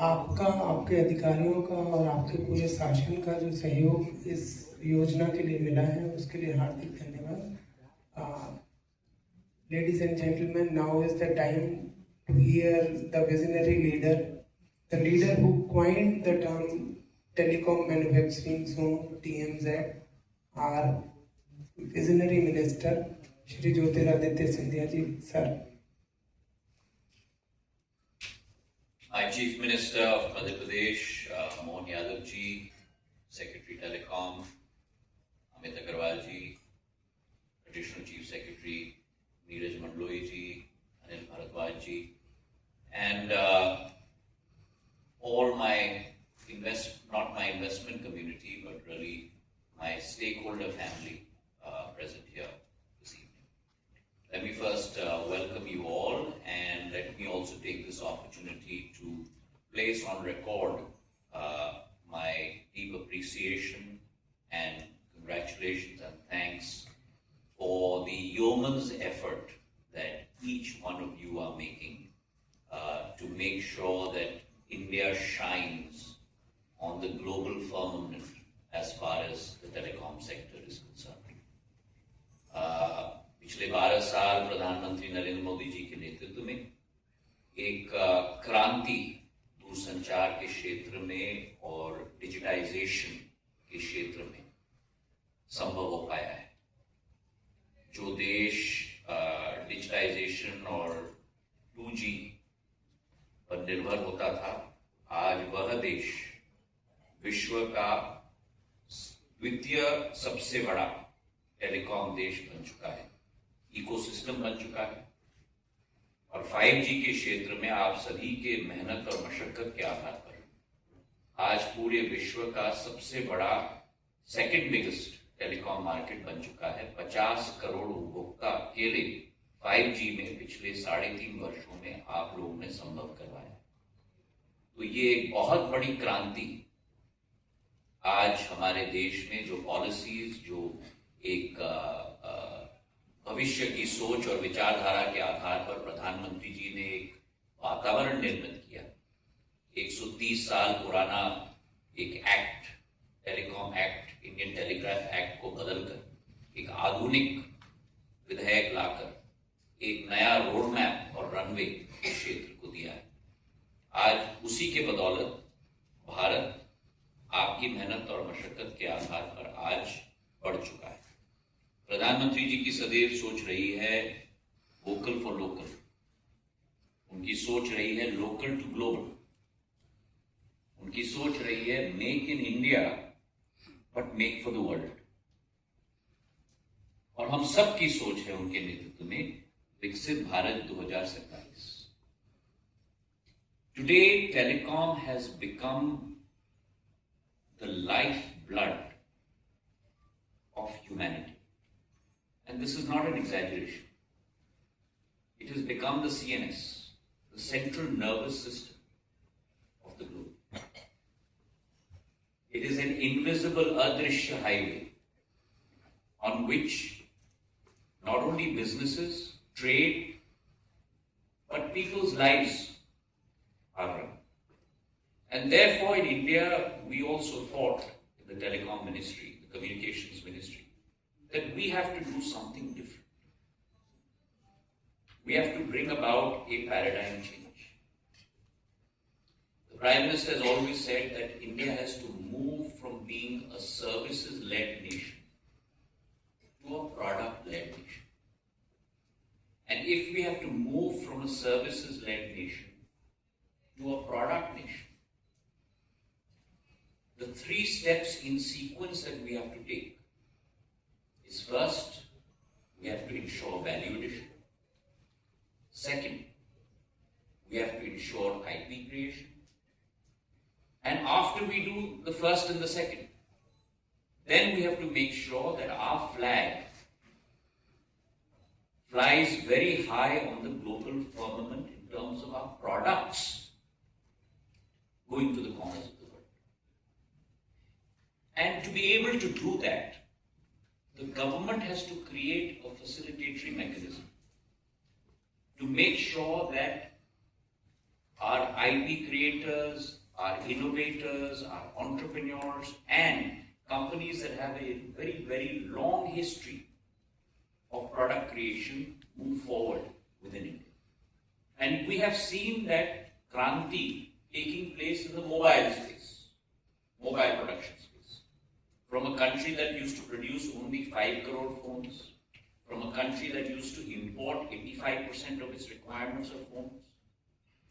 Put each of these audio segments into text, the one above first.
आपका, आपके अधिकारियों का और आपके पूरे शासन का जो सहयोग इस योजना के लिए मिला है, उसके लिए हार्दिक धन्यवाद। Ladies and gentlemen, now is the time to hear the visionary leader, the leader who coined the term telecom manufacturing zone (TMZ), our visionary minister, Shri Jyotiraditya Scindia ji, sir. My Chief Minister of Madhya Pradesh, Mohan Yadav ji, Secretary Telecom, Amit Agarwal ji, Additional Chief Secretary Neeraj Mandloi ji, Anil Bharadwaj ji, and all my not my investment community, but really my stakeholder family present here this evening. Let me first welcome you all, and let me also take this opportunity to place on record my deep appreciation and congratulations and thanks for the yeoman's effort that each one of you are making to make sure that India shines on the global firmament as far as the telecom sector is concerned. पिछले 12 साल प्रधानमंत्री नरेंद्र मोदी जी के नेतृत्व में एक क्रांति दूरसंचार के क्षेत्र में और डिजिटाइजेशन के क्षेत्र में संभव हो पाया है। जो देश डिजिटाइजेशन और 2G पर निर्भर होता था, आज वह देश विश्व का द्वितीय सबसे बड़ा टेलीकॉम देश बन चुका है, इकोसिस्टम बन चुका है। और 5G के क्षेत्र में आप सभी के मेहनत और मशक्कत के आधार पर आज पूरे विश्व का सबसे बड़ा सेकंड बिगेस्ट टेलीकॉम मार्केट बन चुका है। 50 करोड़ उपभोक्ता अकेले 5G में पिछले 3.5 वर्षों में आप लोगों ने संभव करवाया। तो ये एक बहुत बड़ी क्रांति आज हमारे देश में जो पॉलिसीज, जो एक भविष्य की सोच और विचारधारा के आधार पर प्रधानमंत्री जी ने एक वातावरण निर्मित किया। 130 साल पुराना एक act, telecom act, Indian telegraph act को बदलकर एक आधुनिक विधेयक लाकर एक नया रोड मैप और रनवे इस क्षेत्र को दिया है। आज उसी के बदौलत भारत आपकी मेहनत और मशक्कत के आधार पर आज बढ़ चुका है। प्रधानमंत्री जी की सदैव सोच रही है वोकल फॉर लोकल, उनकी सोच रही है लोकल टू ग्लोबल, उनकी सोच रही है make in India but make for the world. और हम सब की सोच है उनके नेतृत्व में विकसित Bharat 2027। Today telecom has become the life blood of humanity. And this is not an exaggeration. It has become the CNS, the central nervous system of the globe. It is an invisible adrishya highway on which not only businesses, trade, but people's lives are run. And therefore in India, we also thought in the telecom ministry, communications ministry, that we have to do something different. We have to bring about a paradigm change. The Prime Minister has always said that India has to move from being a services-led nation to a product-led nation. And if we have to move from a services-led nation to a product nation, the 3 steps in sequence that we have to take is: first, we have to ensure value addition. Second, we have to ensure IP creation. And after we do the first and the second, then we have to make sure that our flag flies very high on the global firmament in terms of our products going to the corners of the world. And to be able to do that, the government has to create a facilitatory mechanism to make sure that our IP creators, our innovators, our entrepreneurs, and companies that have a very, very long history of product creation move forward within India. And we have seen that Kranti taking place in the mobile space, mobile production space. From a country that used to produce only 5 crore phones, from a country that used to import 85% of its requirements of phones,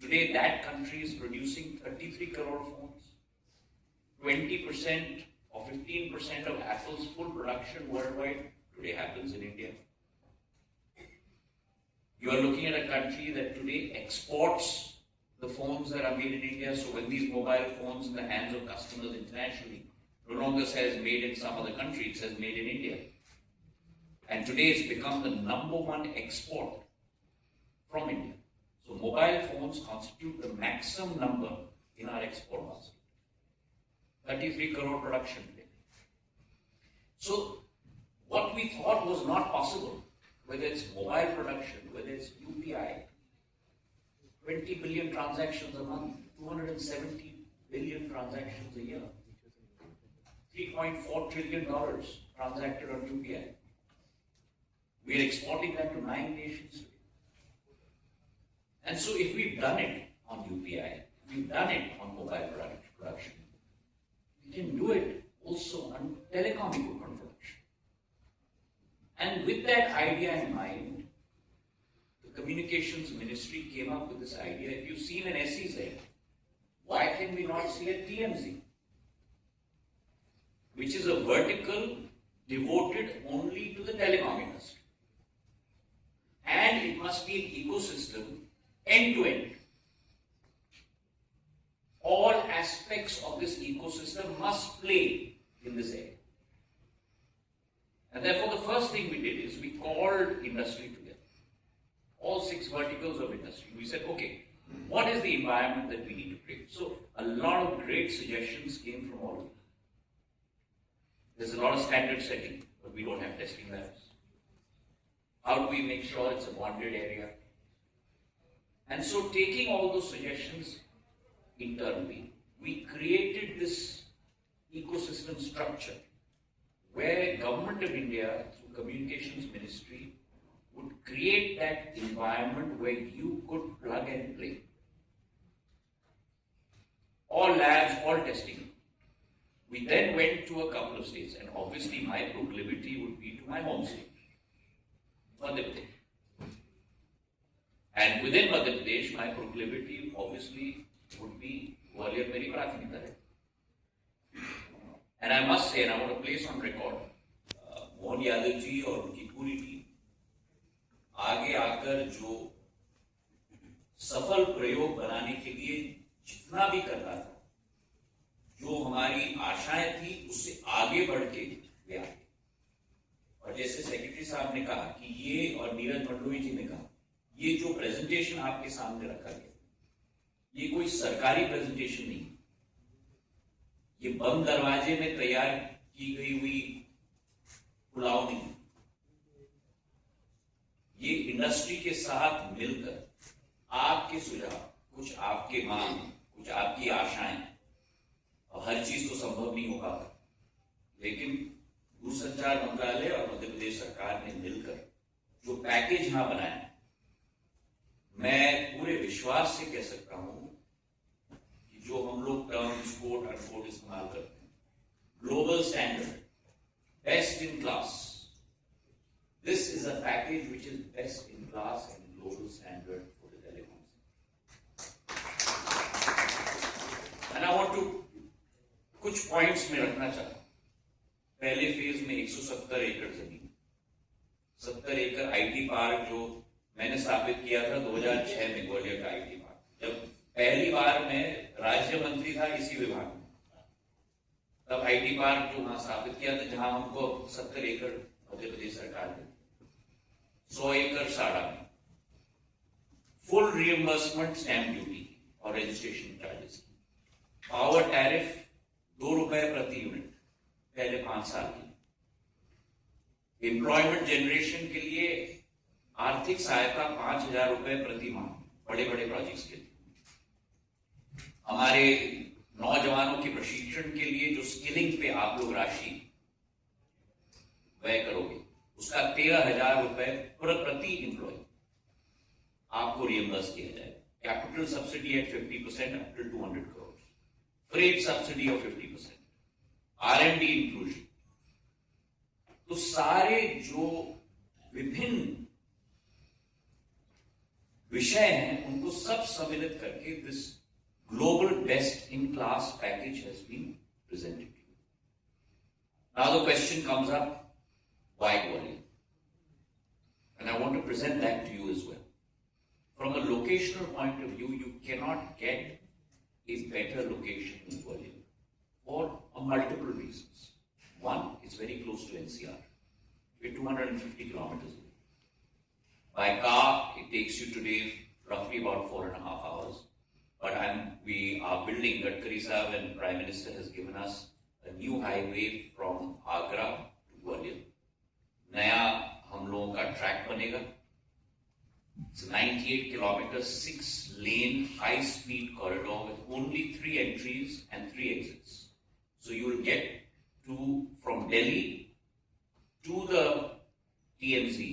today that country is producing 33 crore phones. 20% or 15% of Apple's full production worldwide today happens in India. You are looking at a country that today exports the phones that are made in India. So when these mobile phones in the hands of customers internationally no longer says made in some other country, it says made in India. And today it's become the #1 export from India. So mobile phones constitute the maximum number in our export basket. 33 crore production today. So what we thought was not possible, whether it's mobile production, whether it's UPI, 20 billion transactions a month, 270 billion transactions a year, $3.4 trillion transacted on UPI. We are exporting that to 9 nations today. And so if we've done it on UPI, we've done it on mobile production, we can do it also on telecom equipment production. And with that idea in mind, the Communications Ministry came up with this idea. If you've seen an SEZ, why can we not see a TMZ? Which is a vertical devoted only to the telecom industry. And it must be an ecosystem end to end. All aspects of this ecosystem must play in this area. And therefore the first thing we did is we called industry together. All 6 verticals of industry. We said, okay, what is the environment that we need to create? So a lot of great suggestions came from all of you. There's a lot of standard setting, but we don't have testing labs. How do we make sure it's a bonded area? And so taking all those suggestions internally, we created this ecosystem structure where Government of India, through Communications Ministry, would create that environment where you could plug and play. All labs, all testing. We then went to a couple of states, and obviously my proclivity would be to my home state, Madhya Pradesh. And within Madhya Pradesh, my proclivity obviously would be Gwalior meri प्राथमिकता है. And I must say, and I want to place on record, Mohan Yadav ji और उनकी पूरी team आगे आकर जो सफल प्रयोग बनाने के लिए जितना भी करना था, जो हमारी आशाएं थी उससे आगे बढ़ के वे आए. और जैसे सेक्रेटरी साहब ने कहा कि ये, और नीरज मंडोई जी ने कहा, ये जो प्रेजेंटेशन आपके सामने रखा गया, ये कोई सरकारी प्रेजेंटेशन नहीं, ये बंद दरवाजे में तैयार की गई हुई पुलाव नहीं. ये इंडस्ट्री के साथ मिलकर आपके सुझाव, कुछ आपके मांग, कुछ आपकी आशाएं, और हर चीज तो संभव नहीं होगा, लेकिन दूरसंचार मंत्रालय और मध्य प्रदेश सरकार ने मिलकर जो पैकेज यहां बनाया, मैं पूरे विश्वास से कह सकता हूं कि जो हम लोग टर्म्स कोट अनकोट इस्तेमाल करते हैं, global standard, best in class, this is a package which is best in class and global standard for the telecoms. And I want to कुछ पॉइंट्स में रखना चाहता हूं. पहले फेज में 170 एकड़ जमीन, 70 एकड़ आईटी पार्क जो मैंने स्थापित किया था 2006 में, ग्वालियर का आईटी पार्क. जब पहली बार मैं राज्य मंत्री था इसी विभाग में, तब आईटी पार्क जो वहां स्थापित किया था, जहां हमको 70 एकड़ मध्य प्रदेश सरकार ने, 100 एकड़ साड़ा में, फुल रिएम्बर्समेंट स्टैंप ड्यूटी और रजिस्ट्रेशन चार्जेस, पावर टैरिफ 2 रुपए प्रति यूनिट पहले 5 साल की, एम्प्लॉयमेंट जनरेशन के लिए आर्थिक सहायता 5,000 रुपए प्रति माह बड़े बड़े प्रोजेक्ट्स के लिए, हमारे नौजवानों के प्रशिक्षण के लिए जो स्किलिंग पे आप लोग राशि व्यय करोगे, उसका 13,000 रुपए प्रति एम्प्लॉय आपको रियम्बर्स किया जाएगा. Capital subsidy at 50% up to 200 crores. Freight subsidy of 50%. R&D inclusion. तो सारे जो विभिन्न विषय हैं उनको सब सम्मिलित करके this global best in class package has been presented to you. Now the question comes up, why Gwalior? And I want to present that to you as well. From a locational point of view, you cannot get a better location in Gwalior for multiple reasons. One, it's very close to NCR. We're 250 kilometers away. By car, it takes you today roughly about 4.5 hours. But we are building, Gadkari Sahab and Prime Minister has given us a new highway from Agra to Gwalior. नया हम लोगों का track बनेगा. It's 98 kilometers, 6-lane high-speed corridor with only 3 entries and 3 exits. So you will get from Delhi to the TMZ.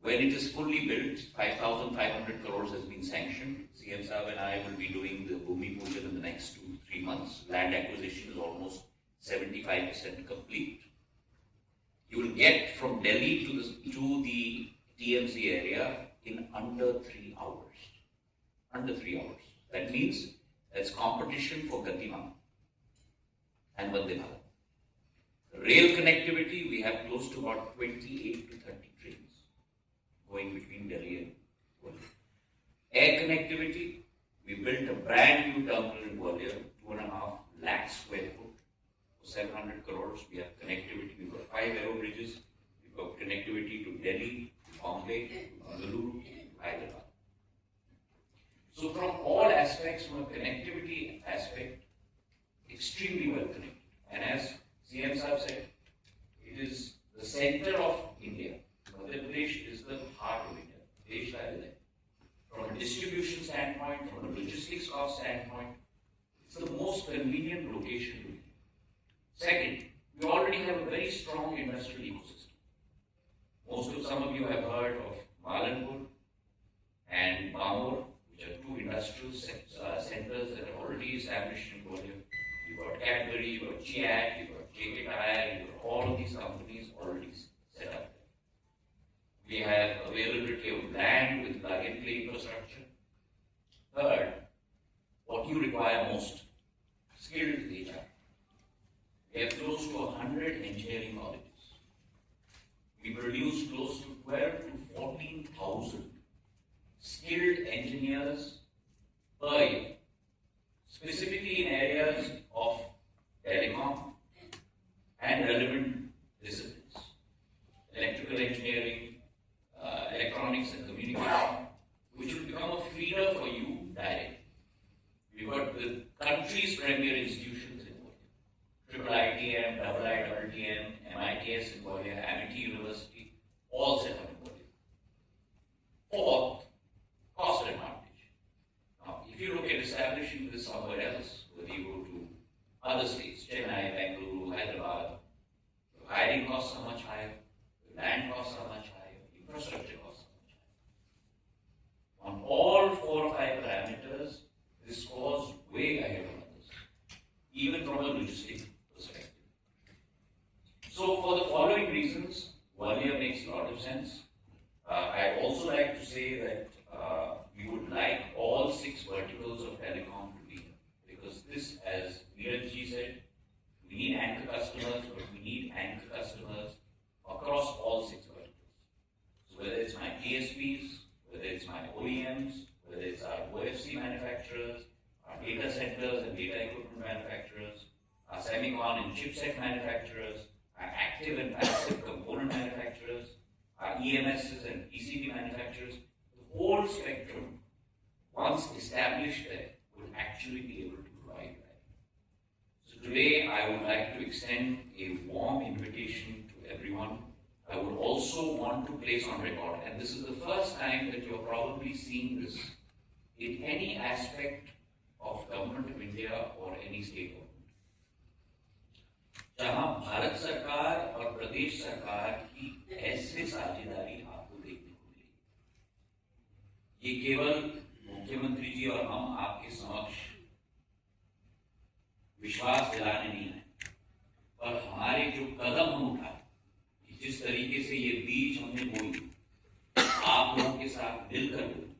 When it is fully built, 5,500 crores has been sanctioned. CM Saab and I will be doing the Bhumi Pujan in the next 2-3 months. Land acquisition is almost 75% complete. You will get from Delhi to the TMZ area in under 3 hours. Under 3 hours. That means there's competition for Gatiman and Vande Bharat. Rail connectivity, we have close to about 28 to 30 trains going between Delhi and Gwalior. Air connectivity, we built a brand new terminal in Gwalior, 2.5 lakh square foot. 700 crores. We have connectivity. We've got 5 aero bridges. We've got connectivity to Delhi, to Bombay, to Bengaluru, to Hyderabad. So from all aspects, from a connectivity aspect, extremely well connected. And as CM Saab said, it is the center of India. Madhya Pradesh is the heart of India. Desh ka Hriday. From a distribution standpoint, from a logistics cost standpoint, it's the most convenient location to be. Second, we already have a very strong industrial ecosystem. Some of you have heard of Malanpur and Bamur, which are 2 industrial centers that are already established in Gwalior. You've got Cadbury, you've got GIAC, you've got JK Tyre, you've got all of these companies already set up there. We have availability of land with plug-and-play infrastructure. Third, what you require most, skilled HR. We have close to 100 engineering colleges. We produce close to 12 to 14,000 skilled engineers per year, specifically in areas of telecom and relevant disciplines. Electrical engineering, electronics and communication, which will become a feeder for you directly. We've got the country's premier institutions in Gwalior. IITM, IITM, MITS in Gwalior, Amity University, all set up in Gwalior. Fourth, cost advantage. Now, if you look at establishing this somewhere else, whether you go to other states, Chennai, Bengaluru, Hyderabad, the hiring costs are much higher, the land costs are much higher, infrastructure costs are much higher. On all 4 or 5 parameters, this scores way ahead of others, even from a logistic perspective. So for the following reasons, Gwalior makes a lot of sense. I'd also like to say that we would like all 6 verticals of telecom to be here, because this, as Neeraj ji said, we need anchor customers, but we need anchor customers across all 6 verticals. So whether it's my TSPs, whether it's my OEMs, whether it's our OFC manufacturers, our data centers and data equipment manufacturers, our semicon and chipset manufacturers, our active and passive component manufacturers, our EMSs and PCB manufacturers, the whole spectrum, once established there, would actually be able to provide value. So today, I would like to extend a warm invitation to everyone. I would also want to place on record, and this is the first time that you're probably seeing this in any aspect of Government of India or any state government. जहां भारत सरकार और प्रदेश सरकार की ऐसे साझेदारी आपको देखने को मिली, ये केवल मुख्यमंत्री जी और हम आपके समक्ष विश्वास दिलाने नहीं है, पर हमारे जो कदम हम उठाए, जिस तरीके से ये बीज हमने बोई, आप लोगों के साथ मिलकर बोई,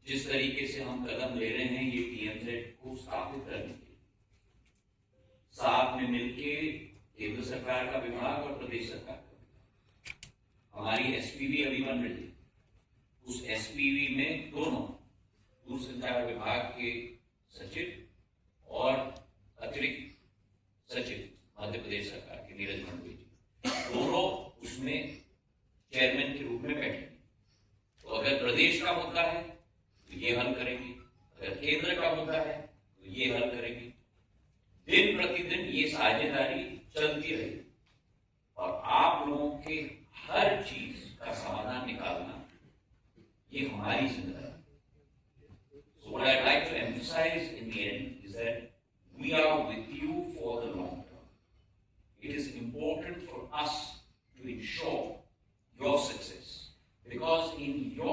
जिस तरीके से हम कदम ले रहे हैं ये टीएमजेड को स्थापित करने के, साथ में मिलके केंद्र सरकार का विभाग और प्रदेश सरकार का विभाग, हमारी एसपीवी अभी बन रही है, उस एसपीवी में दोनों दूरसंचार विभाग के सचिव और अतिरिक्त सचिव मध्य प्रदेश सरकार के नीरज मंडवी जी, दोनों उसमें चेयरमैन के रूप में बैठे। तो अगर प्रदेश का मुद्दा है तो ये हल करेंगे, अगर केंद्र का मुद्दा है तो ये हल करेंगे। दिन प्रतिदिन ये साझेदारी चलती रहेगी और आप लोगों के हर चीज का समाधान निकालना ये हमारी जिम्मेदारी है। So what I'd like to emphasize in the end is that we are with you for the long term. It is important for us to ensure your success, because in your